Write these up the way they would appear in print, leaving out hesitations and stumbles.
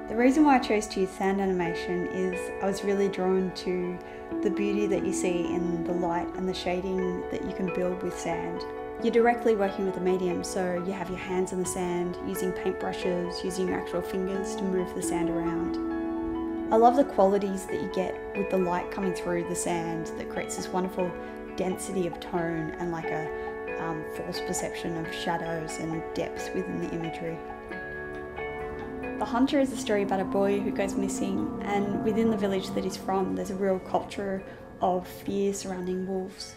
The reason why I chose to use sand animation is I was really drawn to the beauty that you see in the light and the shading that you can build with sand. You're directly working with the medium, so you have your hands in the sand, using paintbrushes, using your actual fingers to move the sand around. I love the qualities that you get with the light coming through the sand that creates this wonderful density of tone and like a false perception of shadows and depth within the imagery. The Hunter is a story about a boy who goes missing, and within the village that he's from there's a real culture of fear surrounding wolves.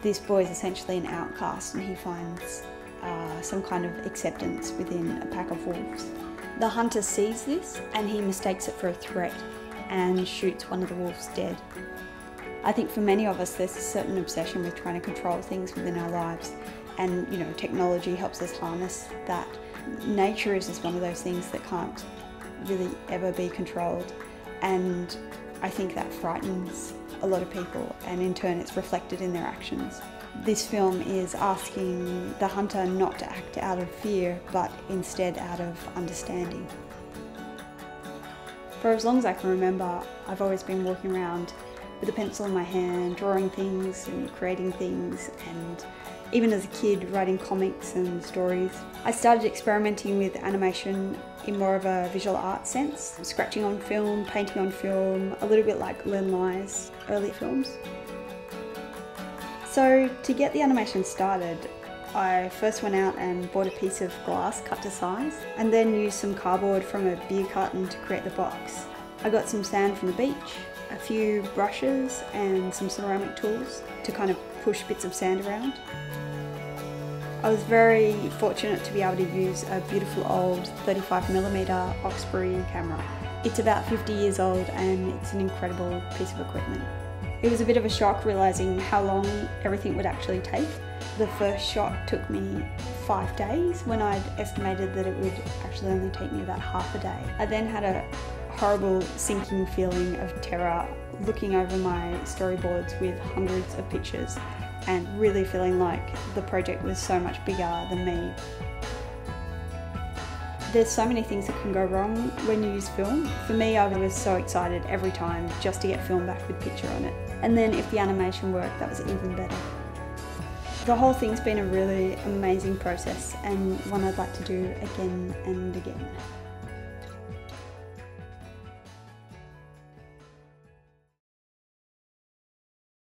This boy is essentially an outcast and he finds some kind of acceptance within a pack of wolves. The hunter sees this and he mistakes it for a threat and shoots one of the wolves dead. I think for many of us there's a certain obsession with trying to control things within our lives, and technology helps us harness that. Nature is just one of those things that can't really ever be controlled, and I think that frightens a lot of people, and in turn it's reflected in their actions. This film is asking the hunter not to act out of fear, but instead out of understanding. For as long as I can remember, I've always been walking around with a pencil in my hand, drawing things and creating things, and even as a kid writing comics and stories. I started experimenting with animation in more of a visual art sense, scratching on film, painting on film, a little bit like Len Lye's early films. So to get the animation started, I first went out and bought a piece of glass cut to size, and then used some cardboard from a beer carton to create the box. I got some sand from the beach, a few brushes and some ceramic tools to kind of push bits of sand around. I was very fortunate to be able to use a beautiful old 35mm Oxbury camera. It's about 50 years old and it's an incredible piece of equipment. It was a bit of a shock realising how long everything would actually take. The first shot took me 5 days when I'd estimated that it would actually only take me about half a day. I then had a horrible sinking feeling of terror looking over my storyboards with hundreds of pictures and really feeling like the project was so much bigger than me. There's so many things that can go wrong when you use film. For me, I was so excited every time just to get film back with picture on it. And then if the animation worked, that was even better. The whole thing's been a really amazing process and one I'd like to do again and again.